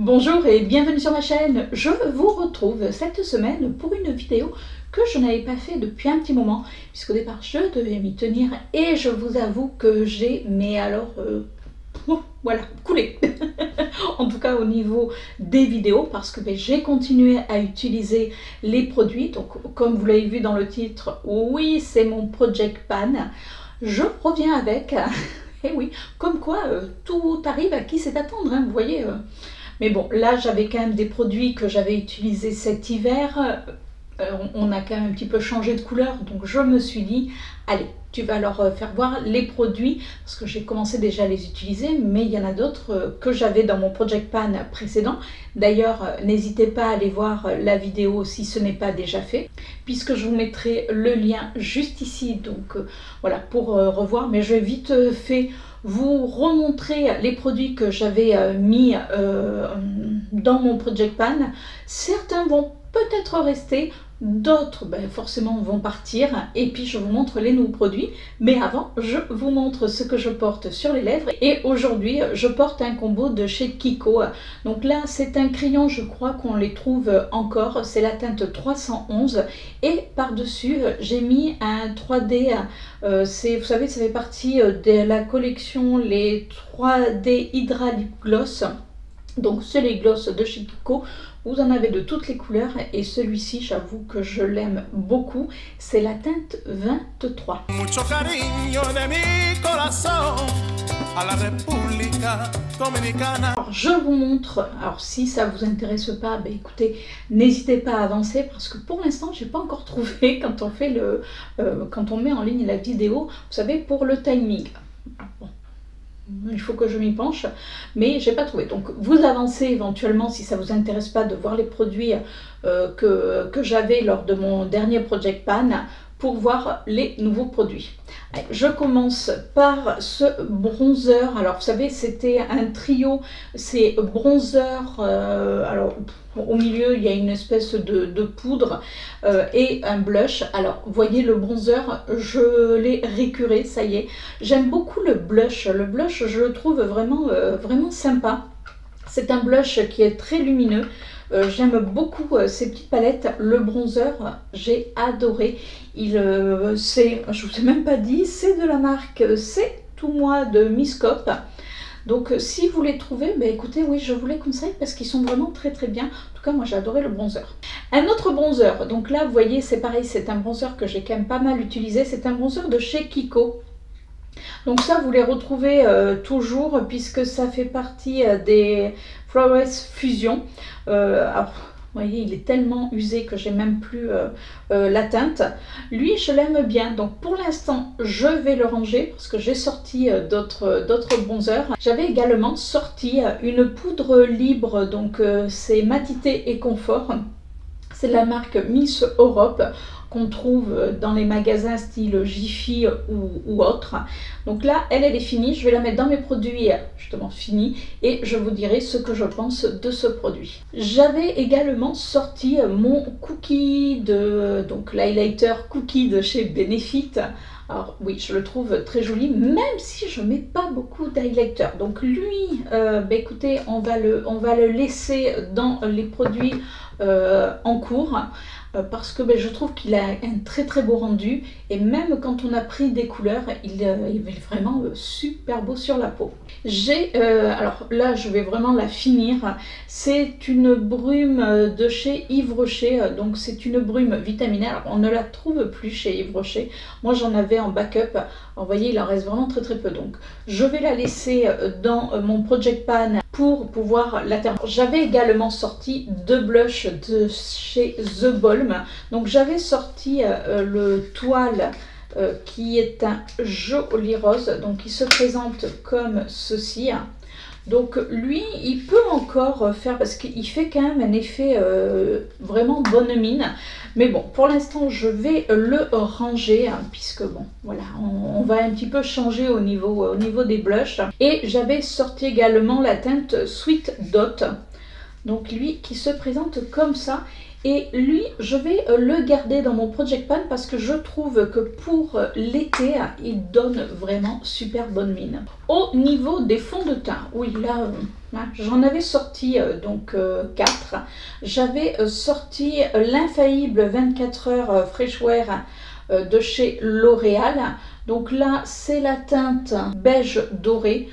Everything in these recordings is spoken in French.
Bonjour et bienvenue sur ma chaîne. Je vous retrouve cette semaine pour une vidéo que je n'avais pas fait depuis un petit moment, puisqu'au départ je devais m'y tenir et je vous avoue que j'ai, voilà, coulé. En tout cas au niveau des vidéos, parce que j'ai continué à utiliser les produits. Donc comme vous l'avez vu dans le titre, oui, c'est mon Project Pan. Je reviens avec... Et oui, comme quoi tout arrive à qui sait attendre, hein, vous voyez. Mais bon, là j'avais quand même des produits que j'avais utilisés cet hiver. On a quand même un petit peu changé de couleur, donc je me suis dit, allez, tu vas leur faire voir les produits, parce que j'ai commencé déjà à les utiliser, mais il y en a d'autres que j'avais dans mon Project Pan précédent. D'ailleurs, n'hésitez pas à aller voir la vidéo si ce n'est pas déjà fait, puisque je vous mettrai le lien juste ici, donc voilà, pour revoir, mais je vais vite fait vous remontrer les produits que j'avais mis dans mon Project Pan. Certains vont peut-être rester, d'autres forcément vont partir, et puis je vous montre les nouveaux produits. Mais avant, je vous montre ce que je porte sur les lèvres, et aujourd'hui je porte un combo de chez Kiko. Donc là c'est un crayon, je crois qu'on les trouve encore, c'est la teinte 311, et par dessus j'ai mis un 3D, vous savez, ça fait partie de la collection les 3D Hydra Lip Gloss. Donc c'est les gloss de chez Kiko, vous en avez de toutes les couleurs, et celui-ci j'avoue que je l'aime beaucoup, c'est la teinte 23. Alors, je vous montre, alors si ça vous intéresse pas, écoutez, n'hésitez pas à avancer, parce que pour l'instant j'ai pas encore trouvé, quand on fait quand on met en ligne la vidéo, vous savez, pour le timing. Bon. Il faut que je m'y penche, mais j'ai pas trouvé. Donc vous avancez éventuellement si ça vous intéresse pas de voir les produits que j'avais lors de mon dernier Project Pan, pour voir les nouveaux produits. Allez, je commence par ce bronzer. Alors vous savez, c'était un trio, c'est bronzer, alors au milieu il y a une espèce de poudre et un blush. Alors vous voyez, le bronzer je l'ai récuré, ça y est. J'aime beaucoup le blush je le trouve vraiment, vraiment sympa. C'est un blush qui est très lumineux. J'aime beaucoup ces petites palettes. Le bronzer, j'ai adoré. Je vous ai même pas dit, c'est de la marque C'est Tout Moi de Miss Cop. Donc si vous les trouvez, écoutez, oui, je vous les conseille parce qu'ils sont vraiment très très bien. En tout cas, moi j'ai adoré le bronzer. Un autre bronzer, donc là vous voyez, c'est pareil, c'est un bronzer que j'ai quand même pas mal utilisé. C'est un bronzer de chez Kiko. Donc ça, vous les retrouvez toujours, puisque ça fait partie des Flawless Fusion. Alors, vous voyez, il est tellement usé que j'ai même plus la teinte. Lui, je l'aime bien. Donc pour l'instant, je vais le ranger parce que j'ai sorti d'autres bronzers. J'avais également sorti une poudre libre, donc c'est Matité et Confort. C'est de la marque Miss Europe, qu'on trouve dans les magasins style Jiffy ou autres. Donc là, elle est finie. Je vais la mettre dans mes produits justement finis, et je vous dirai ce que je pense de ce produit. J'avais également sorti mon cookie donc l'highlighter cookie de chez Benefit. Alors oui, je le trouve très joli, même si je mets pas beaucoup d'highlighter. Donc lui, écoutez, on va le laisser dans les produits en cours, parce que je trouve qu'il a un très très beau rendu, et même quand on a pris des couleurs, il est vraiment super beau sur la peau. Alors là je vais vraiment la finir, c'est une brume de chez Yves Rocher, donc c'est une brume vitaminée. Alors on ne la trouve plus chez Yves Rocher, moi j'en avais en backup. Alors, vous voyez, il en reste vraiment très très peu, donc je vais la laisser dans mon Project Pan pour pouvoir la terminer. J'avais également sorti deux blushs de chez The Balm. Donc j'avais sorti le Toile qui est un joli rose, donc il se présente comme ceci. Donc lui, il peut encore faire, parce qu'il fait quand même un effet vraiment bonne mine. Mais bon, pour l'instant, je vais le ranger, puisque bon, voilà, on va un petit peu changer au niveau des blushs. Et j'avais sorti également la teinte Sweet Dot. Donc lui qui se présente comme ça. Et lui, je vais le garder dans mon Project Pan parce que je trouve que pour l'été, il donne vraiment super bonne mine. Au niveau des fonds de teint, oui là, j'en avais sorti donc 4. J'avais sorti l'infaillible 24 heures Fresh Wear de chez L'Oréal. Donc là, c'est la teinte beige doré.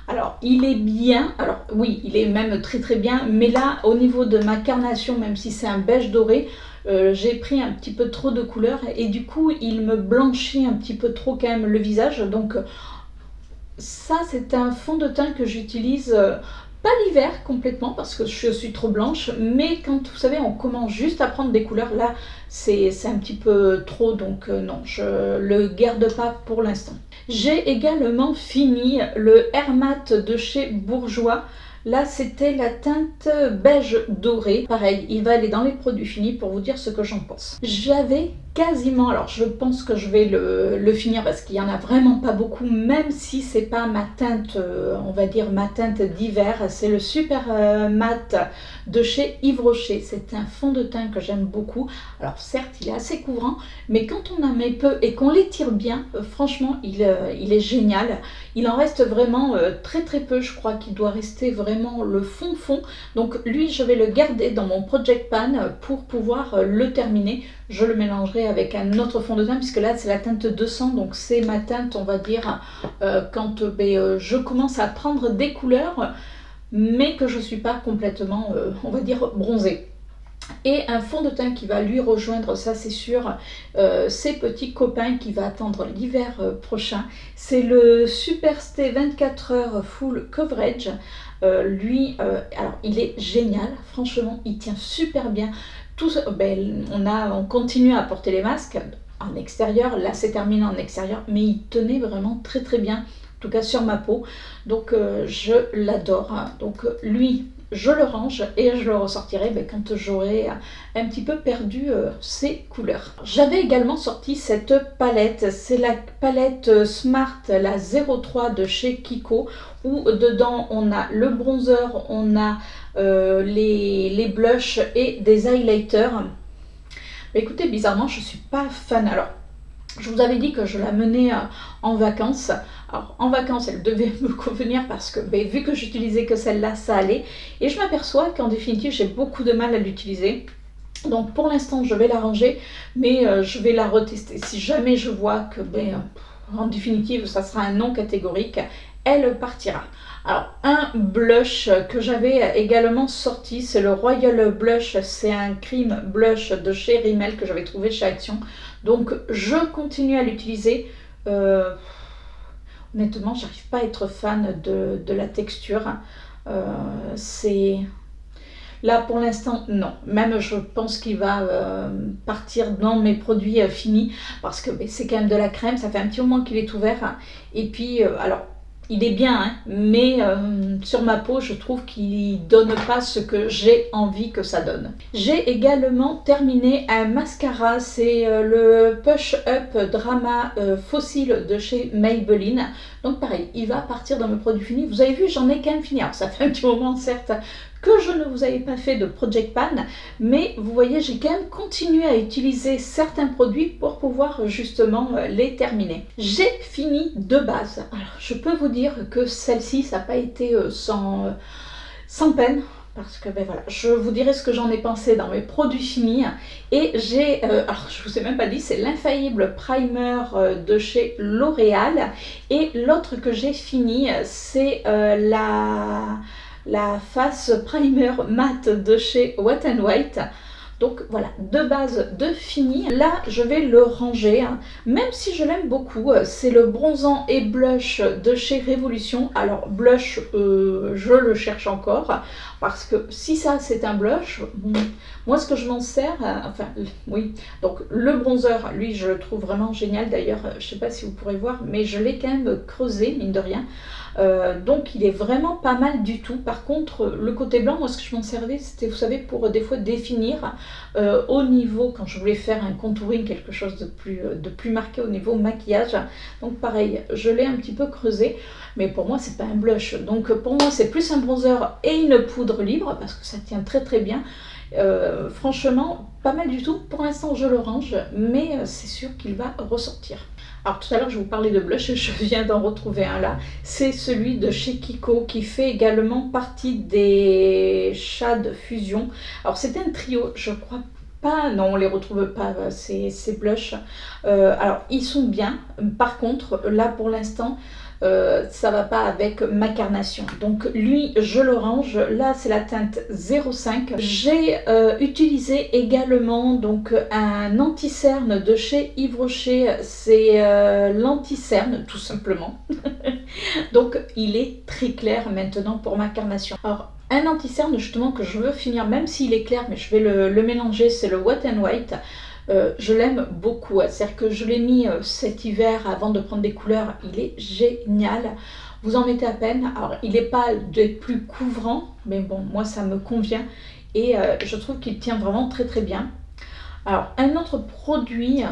Alors, il est bien, alors oui, il est même très bien, mais là, au niveau de ma carnation, même si c'est un beige doré, j'ai pris un petit peu trop de couleur et du coup, il me blanchit un petit peu trop quand même le visage. Donc, ça, c'est un fond de teint que j'utilise pas l'hiver complètement parce que je suis trop blanche, mais quand, vous savez, on commence juste à prendre des couleurs, là, c'est un petit peu trop, donc non, je le garde pas pour l'instant. J'ai également fini le Air Matte de chez Bourjois. Là, c'était la teinte beige doré. Pareil, il va aller dans les produits finis pour vous dire ce que j'en pense. J'avais quasiment, alors je pense que je vais le finir parce qu'il n'y en a vraiment pas beaucoup, même si c'est pas ma teinte, on va dire ma teinte d'hiver. C'est le Super Matte de chez Yves Rocher. C'est un fond de teint que j'aime beaucoup. Alors certes, il est assez couvrant, mais quand on en met peu et qu'on l'étire bien, franchement, il est génial. Il en reste vraiment très peu. Je crois qu'il doit rester vraiment le fond. Donc lui, je vais le garder dans mon Project Pan pour pouvoir le terminer. Je le mélangerai avec un autre fond de teint puisque là c'est la teinte 200, donc c'est ma teinte, on va dire, quand je commence à prendre des couleurs mais que je ne suis pas complètement, on va dire, bronzée. Et un fond de teint qui va lui rejoindre, ça c'est sûr, ses petits copains qui va attendre l'hiver prochain. C'est le Superstay 24 heures Full Coverage. Lui, alors il est génial, franchement, il tient super bien. On continue à porter les masques en extérieur, là c'est terminé en extérieur, mais il tenait vraiment très bien, en tout cas sur ma peau, donc je l'adore. Donc lui, je le range et je le ressortirai quand j'aurai un petit peu perdu ses couleurs. J'avais également sorti cette palette, c'est la palette Smart, la 03 de chez Kiko, où dedans on a le bronzer, on a les blushs et des highlighters. Mais écoutez, bizarrement, je ne suis pas fan. Alors, je vous avais dit que je la menais en vacances. Alors, en vacances, elle devait me convenir parce que vu que j'utilisais que celle-là, ça allait. Et je m'aperçois qu'en définitive, j'ai beaucoup de mal à l'utiliser. Donc, pour l'instant, je vais la ranger, mais je vais la retester. Si jamais je vois que, en définitive, ça sera un non catégorique, elle partira. Alors, un blush que j'avais également sorti, c'est le Royal Blush. C'est un cream blush de chez Rimmel que j'avais trouvé chez Action. Donc, je continue à l'utiliser. Honnêtement, j'arrive pas à être fan de la texture. C'est... Là, pour l'instant, non. Même, je pense qu'il va partir dans mes produits finis parce que c'est quand même de la crème. Ça fait un petit moment qu'il est ouvert. Et puis, alors... il est bien, hein, mais sur ma peau, je trouve qu'il ne donne pas ce que j'ai envie que ça donne. J'ai également terminé un mascara, c'est le Push Up Drama Fossil de chez Maybelline. Donc pareil, il va partir dans mes produits finis. Vous avez vu, j'en ai quand même fini. Alors ça fait un petit moment, certes, que je ne vous avais pas fait de Project Pan, mais vous voyez, j'ai quand même continué à utiliser certains produits pour pouvoir justement les terminer. J'ai fini de base. Alors, je peux vous dire que celle-ci, ça n'a pas été sans peine. Parce que voilà, je vous dirai ce que j'en ai pensé dans mes produits finis. Et j'ai, alors je vous ai même pas dit, c'est l'infaillible primer de chez L'Oréal. Et l'autre que j'ai fini, c'est la face primer matte de chez Wet n White. Donc voilà, de base de fini. Là, je vais le ranger, hein. Même si je l'aime beaucoup. C'est le bronzant et blush de chez Révolution. Alors, blush, je le cherche encore. Parce que si ça, c'est un blush, moi, ce que je m'en sers, enfin, oui. Donc, le bronzer, lui, je le trouve vraiment génial. D'ailleurs, je ne sais pas si vous pourrez voir, mais je l'ai quand même creusé, mine de rien. Donc il est vraiment pas mal du tout. Par contre, le côté blanc, moi ce que je m'en servais, c'était, vous savez, pour des fois définir au niveau, quand je voulais faire un contouring, quelque chose de plus marqué au niveau maquillage. Donc pareil, je l'ai un petit peu creusé, mais pour moi c'est pas un blush. Donc pour moi c'est plus un bronzer et une poudre libre, parce que ça tient très très bien. Franchement, pas mal du tout. Pour l'instant, je le range, mais c'est sûr qu'il va ressortir. Alors tout à l'heure, je vous parlais de blush, je viens d'en retrouver un là. C'est celui de chez Kiko, qui fait également partie des Shade Fusion. Alors c'était un trio, je crois pas, non on les retrouve pas, ces blushs. Alors ils sont bien, par contre, là pour l'instant, ça va pas avec ma carnation, donc lui je le range. Là c'est la teinte 05. J'ai utilisé également donc un anti-cerne de chez Yves Rocher, c'est l'anti-cerne tout simplement. Donc il est très clair maintenant pour ma carnation. Alors un anti-cerne justement que je veux finir, même s'il est clair, mais je vais le mélanger, c'est le Wet n White. Je l'aime beaucoup, c'est-à-dire que je l'ai mis cet hiver avant de prendre des couleurs, il est génial, vous en mettez à peine. Alors il n'est pas des plus couvrants, mais bon, moi ça me convient et je trouve qu'il tient vraiment très très bien. Alors un autre produit,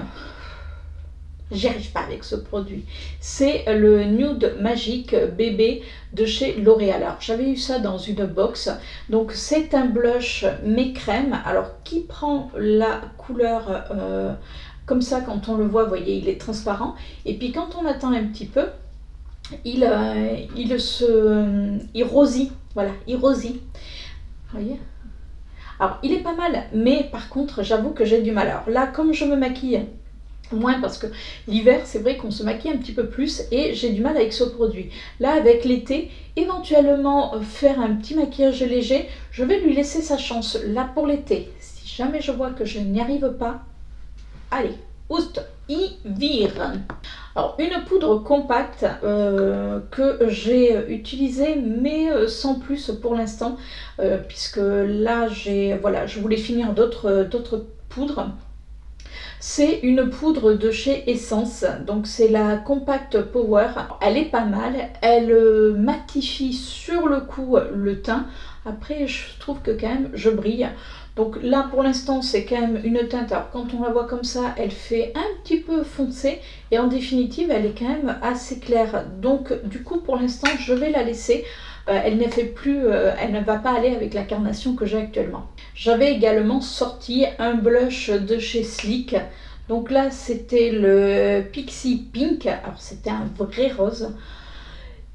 j'y arrive pas avec ce produit, c'est le Nude Magique bébé de chez L'Oréal. Alors j'avais eu ça dans une box, donc c'est un blush mais crème, alors qui prend la couleur comme ça, quand on le voit, vous voyez, il est transparent, et puis quand on attend un petit peu, il rosit, voilà, il rosit, vous voyez. Alors il est pas mal, mais par contre j'avoue que j'ai du mal. Alors là, comme je me maquille moins, parce que l'hiver c'est vrai qu'on se maquille un petit peu plus et j'ai du mal avec ce produit. Là avec l'été, éventuellement faire un petit maquillage léger, je vais lui laisser sa chance. Là pour l'été, si jamais je vois que je n'y arrive pas, allez, oust, y vire. Alors une poudre compacte que j'ai utilisée mais sans plus pour l'instant, puisque là voilà, je voulais finir d'autres poudres. C'est une poudre de chez Essence, donc c'est la Compact Power. Elle est pas mal, elle matifie sur le coup le teint. Après je trouve que quand même je brille. Donc là pour l'instant c'est quand même une teinte, alors quand on la voit comme ça elle fait un petit peu foncé et en définitive elle est quand même assez claire. Donc du coup pour l'instant je vais la laisser. Elle ne fait plus, elle ne va pas aller avec la carnation que j'ai actuellement. J'avais également sorti un blush de chez Sleek. Donc là c'était le Pixie Pink. Alors c'était un vrai rose.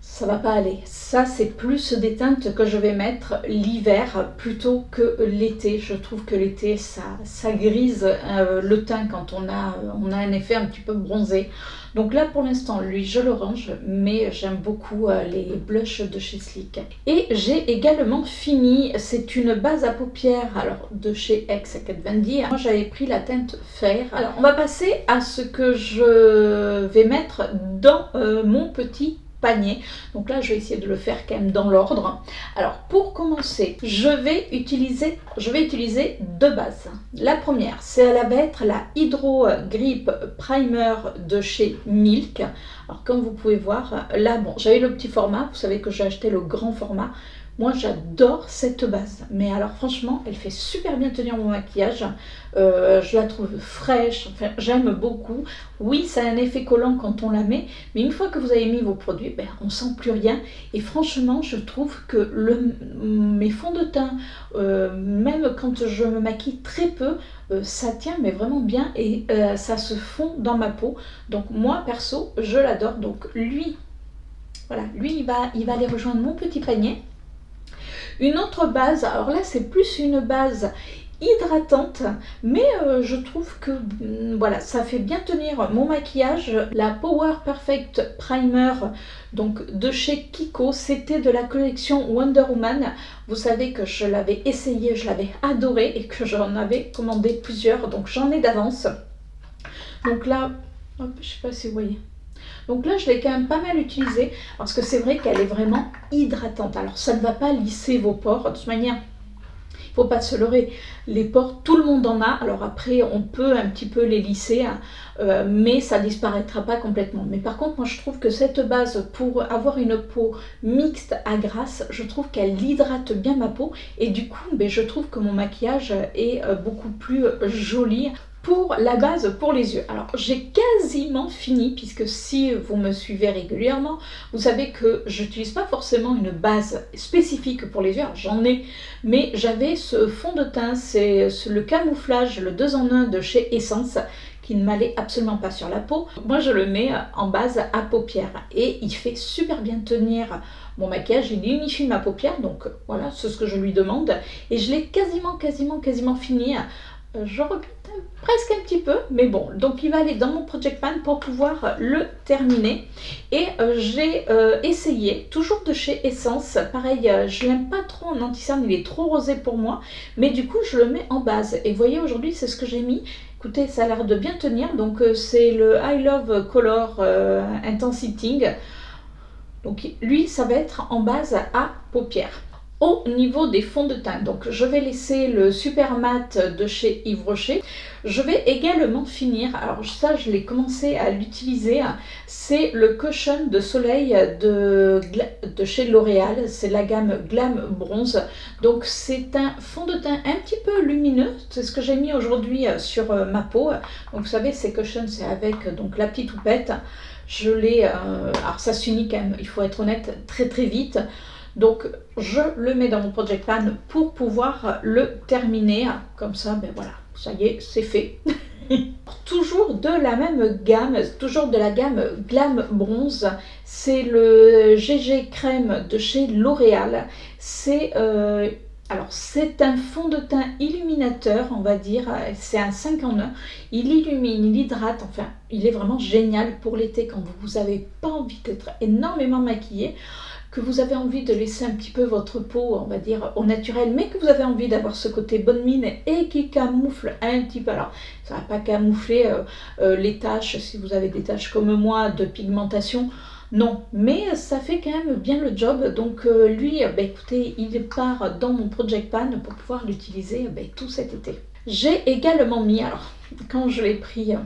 Ça va pas aller. Ça c'est plus des teintes que je vais mettre l'hiver plutôt que l'été. Je trouve que l'été ça grise le teint quand on a un effet un petit peu bronzé. Donc là pour l'instant lui je le range, mais j'aime beaucoup les blushs de chez Sleek. Et j'ai également fini, c'est une base à paupières alors de chez Ex Kat Von D. Moi j'avais pris la teinte Fair. Alors on va passer à ce que je vais mettre dans mon petit panier. Donc là je vais essayer de le faire quand même dans l'ordre. Alors pour commencer, je vais utiliser deux bases. La première, elle va être la Hydro Grip Primer de chez Milk. Alors comme vous pouvez voir, là bon, j'avais le petit format, vous savez que j'ai acheté le grand format. Moi j'adore cette base, mais alors franchement elle fait super bien tenir mon maquillage, je la trouve fraîche, enfin, j'aime beaucoup. Oui ça a un effet collant quand on la met, mais une fois que vous avez mis vos produits, ben, on sent plus rien. Et franchement je trouve que mes fonds de teint, même quand je me maquille très peu, ça tient mais vraiment bien et ça se fond dans ma peau. Donc moi perso je l'adore. Donc lui, voilà, lui il va aller rejoindre mon petit panier. Une autre base, alors là c'est plus une base hydratante, mais je trouve que voilà, ça fait bien tenir mon maquillage. La Power Perfect Primer donc de chez Kiko, c'était de la collection Wonder Woman. Vous savez que je l'avais essayé, je l'avais adoré et que j'en avais commandé plusieurs, donc j'en ai d'avance. Donc là, hop, je sais pas si vous voyez. Donc là je l'ai quand même pas mal utilisée parce que c'est vrai qu'elle est vraiment hydratante. Alors ça ne va pas lisser vos pores, de toute manière Il ne faut pas se leurrer, les pores, tout le monde en a, alors après on peut un petit peu les lisser, hein, mais ça ne disparaîtra pas complètement. Mais par contre, moi je trouve que cette base, pour avoir une peau mixte à grasse, je trouve qu'elle hydrate bien ma peau, et du coup ben, je trouve que mon maquillage est beaucoup plus joli. Pour la base pour les yeux, alors j'ai quasiment fini, puisque si vous me suivez régulièrement, vous savez que je n'utilise pas forcément une base spécifique pour les yeux, j'en ai, mais j'avais ce fond de teint, c'est le camouflage, le 2 en 1 de chez Essence, qui ne m'allait absolument pas sur la peau. Moi je le mets en base à paupières, et il fait super bien tenir mon maquillage, il unifie ma paupière, donc voilà, c'est ce que je lui demande, et je l'ai quasiment fini. Je regrette presque un petit peu, mais bon, donc il va aller dans mon Project Pan pour pouvoir le terminer. Et j'ai essayé, toujours de chez Essence, pareil, je l'aime pas trop en anti-cerne, il est trop rosé pour moi, mais du coup je le mets en base. Et vous voyez, aujourd'hui c'est ce que j'ai mis. Écoutez, ça a l'air de bien tenir, donc c'est le I Love Color Intensiting. Donc lui, ça va être en base à paupières. Au niveau des fonds de teint, donc je vais laisser le Super Matte de chez Yves Rocher. Je vais également finir, alors ça je l'ai commencé à l'utiliser, c'est le Cushion de soleil de chez L'Oréal, c'est la gamme Glam Bronze. Donc c'est un fond de teint un petit peu lumineux, c'est ce que j'ai mis aujourd'hui sur ma peau. Donc vous savez, ces cushions, c'est avec donc la petite houppette. Je l'ai, alors ça s'unit quand même, il faut être honnête, très vite. Donc je le mets dans mon Project Pan pour pouvoir le terminer. Comme ça, ben voilà, ça y est, c'est fait. Toujours de la même gamme, toujours de la gamme Glam Bronze, c'est le GG Crème de chez L'Oréal. C'est alors c'est un fond de teint illuminateur, on va dire, c'est un 5 en 1. Il illumine, il hydrate, enfin il est vraiment génial pour l'été quand vous n'avez pas envie d'être énormément maquillé, que vous avez envie de laisser un petit peu votre peau, on va dire, au naturel, mais que vous avez envie d'avoir ce côté bonne mine et qui camoufle un petit peu. Alors, ça ne va pas camoufler les taches, si vous avez des taches comme moi, de pigmentation, non, mais ça fait quand même bien le job. Donc lui, ben, écoutez, il part dans mon Project Pan pour pouvoir l'utiliser ben, tout cet été. J'ai également mis, alors, quand je l'ai pris...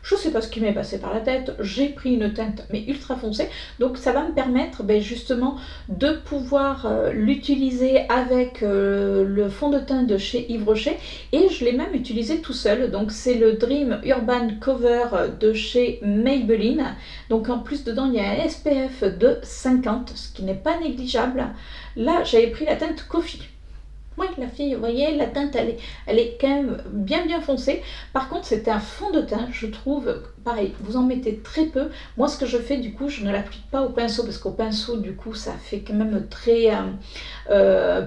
Je ne sais pas ce qui m'est passé par la tête, j'ai pris une teinte mais ultra foncée, donc ça va me permettre ben, justement de pouvoir l'utiliser avec le fond de teint de chez Yves Rocher, et je l'ai même utilisé tout seul. Donc c'est le Dream Urban Cover de chez Maybelline, donc en plus dedans il y a un SPF de 50, ce qui n'est pas négligeable. Là j'avais pris la teinte Coffee. Oui, la fille, vous voyez, la teinte, elle est quand même bien foncée. Par contre, c'est un fond de teint, je trouve, pareil, vous en mettez très peu. Moi, ce que je fais, du coup, je ne l'applique pas au pinceau, parce qu'au pinceau, du coup, ça fait quand même très,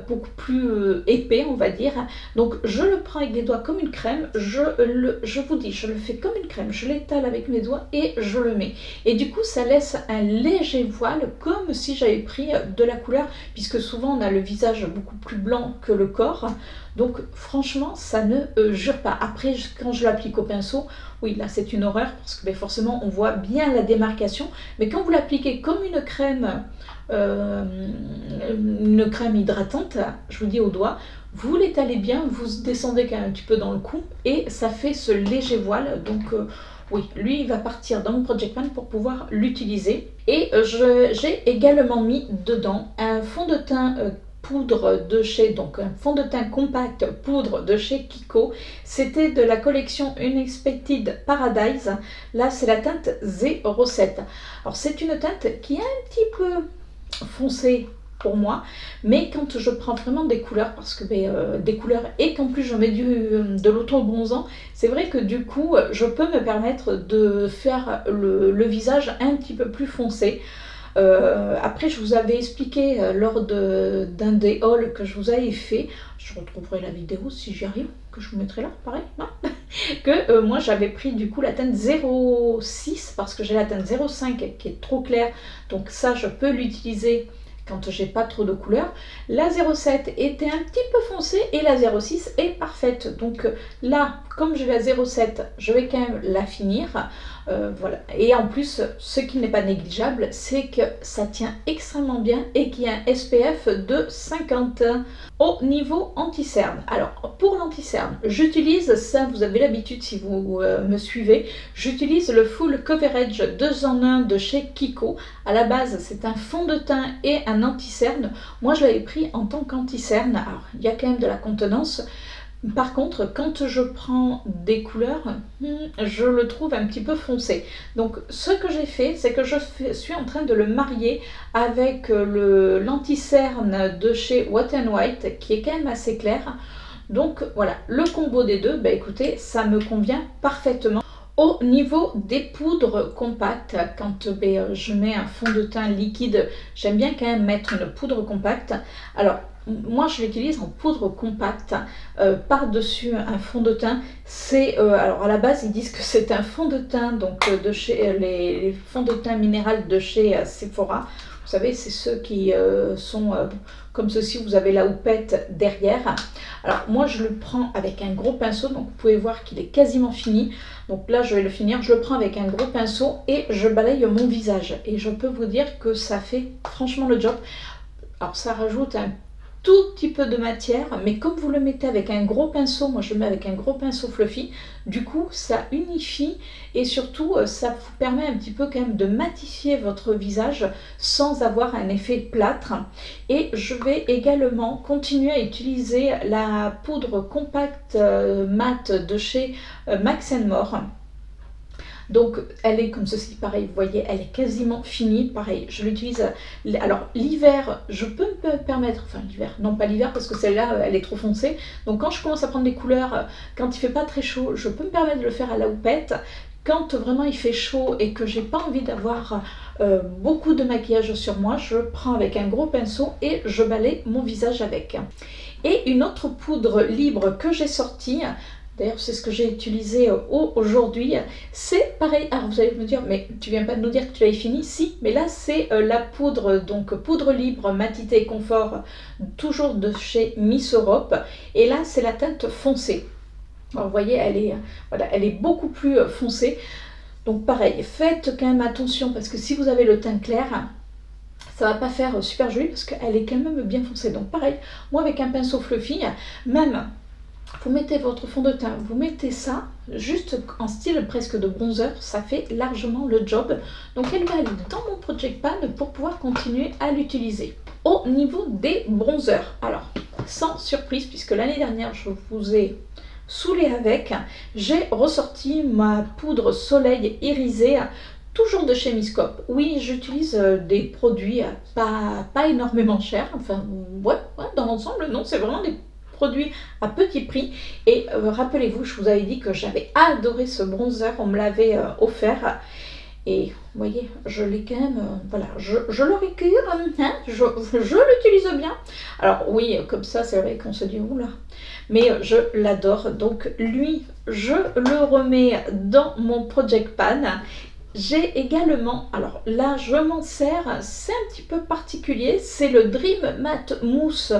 beaucoup plus épais, on va dire. Donc, je le prends avec les doigts comme une crème. Je vous dis, je le fais comme une crème. Je l'étale avec mes doigts et je le mets. Et du coup, ça laisse un léger voile, comme si j'avais pris de la couleur, puisque souvent, on a le visage beaucoup plus blanc que le corps. Donc franchement ça ne jure pas. Après quand je l'applique au pinceau, oui là c'est une horreur, parce que ben, forcément on voit bien la démarcation, mais quand vous l'appliquez comme une crème hydratante, je vous dis au doigt, vous l'étalez bien, vous descendez quand même un petit peu dans le cou et ça fait ce léger voile. Donc oui, lui il va partir dans mon Project Pan pour pouvoir l'utiliser. Et j'ai également mis dedans un fond de teint poudre de chez, donc un fond de teint compact poudre de chez Kiko. C'était de la collection Unexpected Paradise. Là c'est la teinte 07. Alors c'est une teinte qui est un petit peu foncée pour moi, mais quand je prends vraiment des couleurs, parce que des couleurs, et qu'en plus je mets de l'auto-bronzant, c'est vrai que du coup je peux me permettre de faire le visage un petit peu plus foncé. Après je vous avais expliqué lors d'un des hauls que je vous avais fait, je retrouverai la vidéo si j'y arrive, que je vous mettrai là, pareil, non que moi j'avais pris du coup la teinte 06, parce que j'ai la teinte 05 qui est trop claire, donc ça je peux l'utiliser quand j'ai pas trop de couleurs. La 07 était un petit peu foncée et la 06 est parfaite. Donc là, comme j'ai la 07, je vais quand même la finir. Voilà. Et en plus, ce qui n'est pas négligeable, c'est que ça tient extrêmement bien et qu'il y a un SPF de 50. Au niveau anti-cerne, alors pour l'anti-cerne, j'utilise ça, vous avez l'habitude si vous me suivez, j'utilise le Full Coverage 2 en 1 de chez Kiko. À la base, c'est un fond de teint et un anti-cerne. Moi, je l'avais pris en tant qu'anti-cerne. Alors, il y a quand même de la contenance. Par contre, quand je prends des couleurs, je le trouve un petit peu foncé. Donc, ce que j'ai fait, c'est que je suis en train de le marier avec l'anti-cerne de chez Wet n White, qui est quand même assez clair. Donc, voilà, le combo des deux, bah, écoutez, ça me convient parfaitement. Au niveau des poudres compactes, quand je mets un fond de teint liquide, j'aime bien quand même mettre une poudre compacte. Alors, moi je l'utilise en poudre compacte par-dessus un fond de teint. C'est alors à la base ils disent que c'est un fond de teint donc de chez les fonds de teint minéral de chez Sephora. Vous savez, c'est ceux qui sont comme ceci, vous avez la houppette derrière. Alors moi je le prends avec un gros pinceau, donc vous pouvez voir qu'il est quasiment fini. Donc là je vais le finir, je le prends avec un gros pinceau et je balaye mon visage. Et je peux vous dire que ça fait franchement le job. Alors ça rajoute un tout petit peu de matière, mais comme vous le mettez avec un gros pinceau, moi je le mets avec un gros pinceau fluffy, du coup ça unifie et surtout ça vous permet un petit peu quand même de matifier votre visage sans avoir un effet plâtre. Et je vais également continuer à utiliser la poudre compacte mat de chez Max & More. Donc elle est comme ceci, pareil, vous voyez, elle est quasiment finie, pareil, je l'utilise, alors l'hiver, je peux me permettre, enfin l'hiver, non pas l'hiver parce que celle-là, elle est trop foncée, donc quand je commence à prendre des couleurs, quand il fait pas très chaud, je peux me permettre de le faire à la houppette. Quand vraiment il fait chaud et que j'ai pas envie d'avoir beaucoup de maquillage sur moi, je prends avec un gros pinceau et je balaye mon visage avec. Et une autre poudre libre que j'ai sortie, d'ailleurs, c'est ce que j'ai utilisé aujourd'hui. C'est pareil. Alors, vous allez me dire, mais tu viens pas de nous dire que tu l'avais fini? Si, mais là, c'est la poudre, donc poudre libre Matité Confort, toujours de chez Miss Europe. Et là, c'est la teinte foncée. Alors, vous voyez, voilà, elle est beaucoup plus foncée. Donc, pareil, faites quand même attention parce que si vous avez le teint clair, ça va pas faire super joli parce qu'elle est quand même bien foncée. Donc, pareil, moi, avec un pinceau fluffy, même... Vous mettez votre fond de teint, vous mettez ça, juste en style presque de bronzer, ça fait largement le job. Donc elle va aller dans mon Project Pan pour pouvoir continuer à l'utiliser. Au niveau des bronzers, alors sans surprise puisque l'année dernière je vous ai saoulé avec, j'ai ressorti ma poudre soleil irisée, toujours de chez Miscope. Oui, j'utilise des produits pas énormément chers, enfin ouais dans l'ensemble non, c'est vraiment des produits à petit prix. Et rappelez-vous, je vous avais dit que j'avais adoré ce bronzer, on me l'avait offert. Et vous voyez, je l'ai quand même, voilà, je le récure, hein, je l'utilise bien. Alors oui, comme ça, c'est vrai qu'on se dit, oula, mais je l'adore. Donc lui, je le remets dans mon Project Pan. J'ai également, alors là, je m'en sers, c'est un petit peu particulier, c'est le Dream Matte Mousse.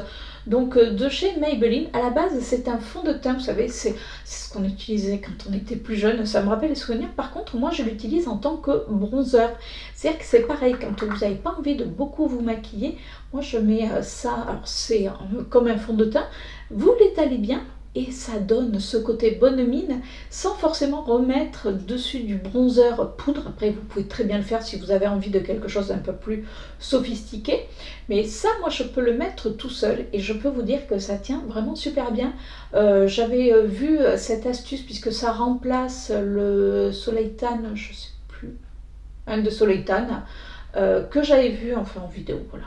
Donc de chez Maybelline. À la base c'est un fond de teint, vous savez, c'est ce qu'on utilisait quand on était plus jeune, ça me rappelle les souvenirs. Par contre moi je l'utilise en tant que bronzer, c'est-à-dire que c'est pareil, quand vous n'avez pas envie de beaucoup vous maquiller, moi je mets ça, alors c'est comme un fond de teint, vous l'étalez bien et ça donne ce côté bonne mine sans forcément remettre dessus du bronzer poudre. Après vous pouvez très bien le faire si vous avez envie de quelque chose d'un peu plus sophistiqué, mais ça moi je peux le mettre tout seul et je peux vous dire que ça tient vraiment super bien. J'avais vu cette astuce puisque ça remplace le Soleil Tan, je sais plus, un de Soleil Tan, que j'avais vu enfin en vidéo, voilà,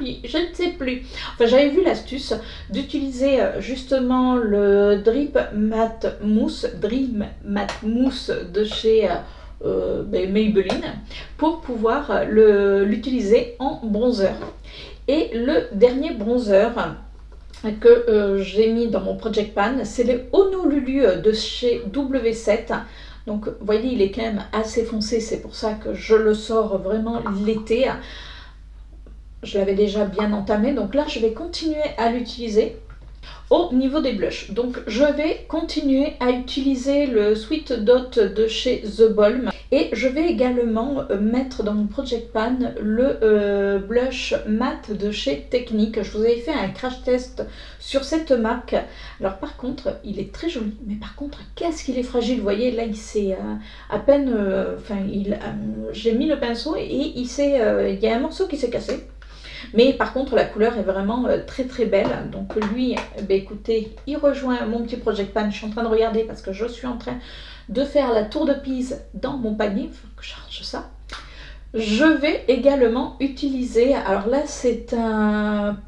je ne sais plus, enfin j'avais vu l'astuce d'utiliser justement le Dream Matte Mousse de chez Maybelline pour pouvoir l'utiliser en bronzer. Et le dernier bronzer que j'ai mis dans mon Project Pan, c'est le Honolulu de chez W7. Donc vous voyez, il est quand même assez foncé, c'est pour ça que je le sors vraiment l'été. je l'avais déjà bien entamé, donc là je vais continuer à l'utiliser. Au niveau des blushs, donc je vais continuer à utiliser le Sweet Dot de chez The Balm et je vais également mettre dans mon Project Pan le blush mat de chez Technique. Je vous avais fait un crash test sur cette marque. Alors par contre, il est très joli, mais par contre, qu'est-ce qu'il est fragile. Vous voyez, là il s'est à peine, j'ai mis le pinceau et il y a un morceau qui s'est cassé. Mais par contre, la couleur est vraiment très très belle. Donc lui, écoutez, il rejoint mon petit Project Pan. Je suis en train de regarder parce que je suis en train de faire la tour de Pise dans mon panier. Il faut que je range ça. Je vais également utiliser, alors là c'est un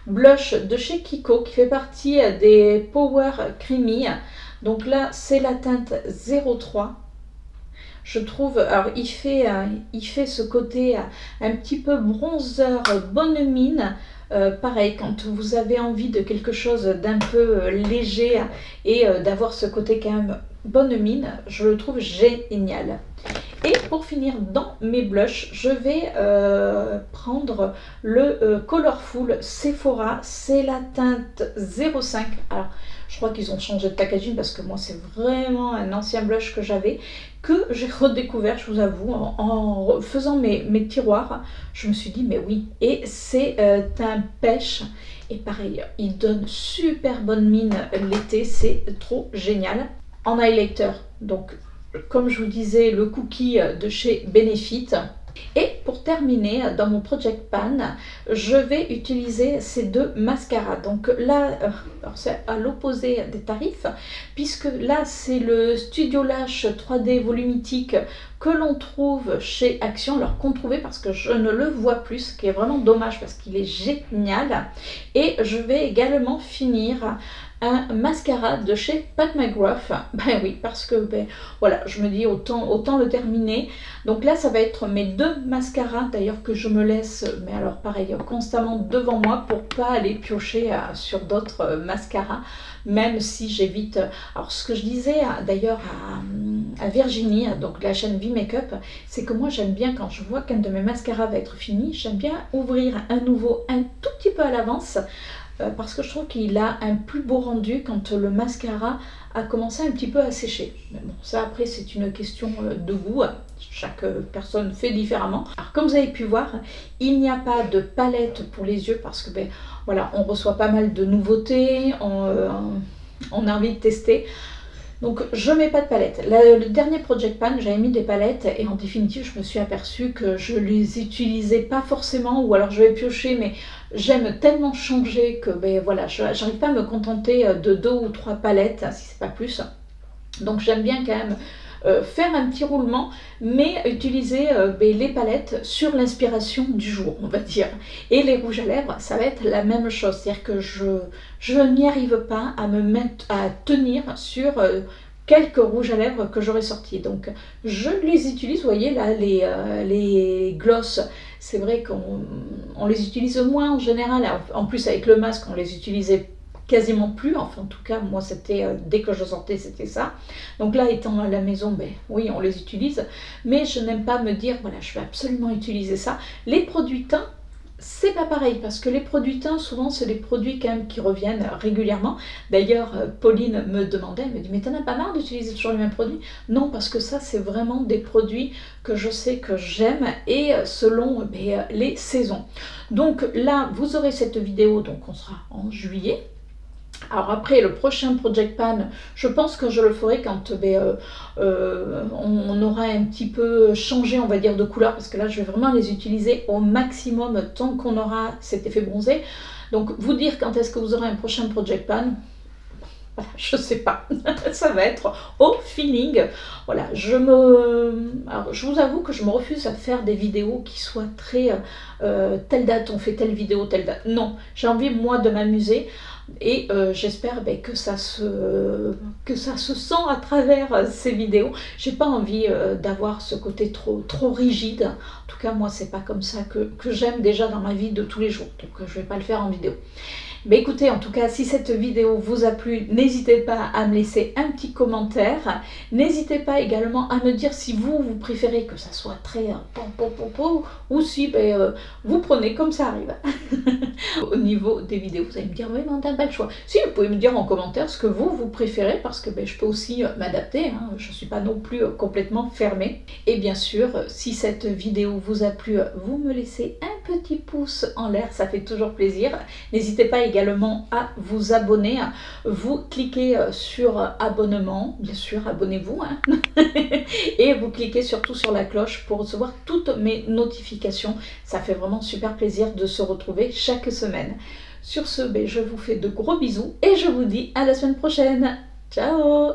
blush de chez Kiko qui fait partie des Power Creamy. Donc là c'est la teinte 03. Je trouve, alors il fait ce côté un petit peu bronzer, bonne mine. Pareil, quand vous avez envie de quelque chose d'un peu léger et d'avoir ce côté quand même bonne mine, je le trouve génial. Et pour finir dans mes blushs, je vais prendre le Colorful Sephora, c'est la teinte 05. Alors, je crois qu'ils ont changé de packaging parce que moi, c'est vraiment un ancien blush que j'avais, que j'ai redécouvert, je vous avoue, en faisant mes tiroirs. Je me suis dit, mais oui, et c'est un pêche. Et pareil, il donne super bonne mine l'été, c'est trop génial. En highlighter, donc comme je vous disais, le cookie de chez Benefit. Et pour terminer, dans mon Project Pan, je vais utiliser ces deux mascaras. Donc là, c'est à l'opposé des tarifs, puisque là, c'est le Studio Lash 3D volumitique que l'on trouve chez Action, alors qu'on trouvait parce que je ne le vois plus, ce qui est vraiment dommage parce qu'il est génial. Et je vais également finir un mascara de chez Pat McGrath. Ben oui, parce que voilà, je me dis autant le terminer. Donc là, ça va être mes deux mascaras d'ailleurs que je me laisse, mais alors pareil, constamment devant moi pour pas aller piocher sur d'autres mascaras, même si j'évite. Alors ce que je disais d'ailleurs à Virginie, donc la chaîne V-Makeup, c'est que moi j'aime bien quand je vois qu'un de mes mascaras va être fini, j'aime bien ouvrir un nouveau un tout petit peu à l'avance. Parce que je trouve qu'il a un plus beau rendu quand le mascara a commencé un petit peu à sécher. Mais bon, ça après c'est une question de goût, chaque personne fait différemment. Alors comme vous avez pu voir, il n'y a pas de palette pour les yeux parce que voilà, on reçoit pas mal de nouveautés, on a envie de tester. Donc je mets pas de palette. Le dernier Project Pan, j'avais mis des palettes et en définitive je me suis aperçue que je les utilisais pas forcément, ou alors je vais piocher, mais j'aime tellement changer que voilà, j'arrive pas à me contenter de 2 ou 3 palettes, si c'est pas plus. Donc j'aime bien quand même faire un petit roulement, mais utiliser les palettes sur l'inspiration du jour, on va dire. Et les rouges à lèvres, ça va être la même chose, c'est-à-dire que je n'y arrive pas à me mettre à tenir sur quelques rouges à lèvres que j'aurais sortis. Donc je les utilise, vous voyez là, les gloss, c'est vrai qu'on les utilise moins en général. En plus avec le masque, on les utilisait quasiment plus, enfin en tout cas moi c'était dès que je sortais c'était ça. Donc là étant à la maison, oui on les utilise, mais je n'aime pas me dire voilà je vais absolument utiliser ça. Les produits teints, c'est pas pareil parce que les produits teints souvent c'est des produits quand même qui reviennent régulièrement. D'ailleurs Pauline me demandait, elle me dit mais t'en as pas marre d'utiliser toujours les mêmes produits? Non, parce que ça c'est vraiment des produits que je sais que j'aime et selon les saisons. Donc là vous aurez cette vidéo, donc on sera en juillet. Alors après le prochain Project Pan, je pense que je le ferai quand on aura un petit peu changé on va dire de couleur, parce que là je vais vraiment les utiliser au maximum tant qu'on aura cet effet bronzé. Donc vous dire quand est-ce que vous aurez un prochain Project Pan, voilà, je sais pas, ça va être au feeling. Voilà, alors, je vous avoue que je me refuse à faire des vidéos qui soient très telle date on fait telle vidéo, telle date. Non, j'ai envie moi de m'amuser. Et j'espère que ça se sent à travers ces vidéos. J'ai pas envie d'avoir ce côté trop rigide. En tout cas moi c'est pas comme ça que j'aime déjà dans ma vie de tous les jours, donc je vais pas le faire en vidéo. Ben écoutez, en tout cas, si cette vidéo vous a plu, n'hésitez pas à me laisser un petit commentaire. N'hésitez pas également à me dire si vous préférez que ça soit très ou si vous prenez comme ça arrive. Au niveau des vidéos, vous allez me dire, oui, mais on n'a pas le choix. Si, vous pouvez me dire en commentaire ce que vous préférez, parce que je peux aussi m'adapter, hein. Je ne suis pas non plus complètement fermée. Et bien sûr, si cette vidéo vous a plu, vous me laissez un petit pouce en l'air, ça fait toujours plaisir. N'hésitez pas également à vous abonner. Vous cliquez sur abonnement, bien sûr, abonnez-vous, hein. Et vous cliquez surtout sur la cloche pour recevoir toutes mes notifications. Ça fait vraiment super plaisir de se retrouver chaque semaine. Sur ce, je vous fais de gros bisous et je vous dis à la semaine prochaine. Ciao!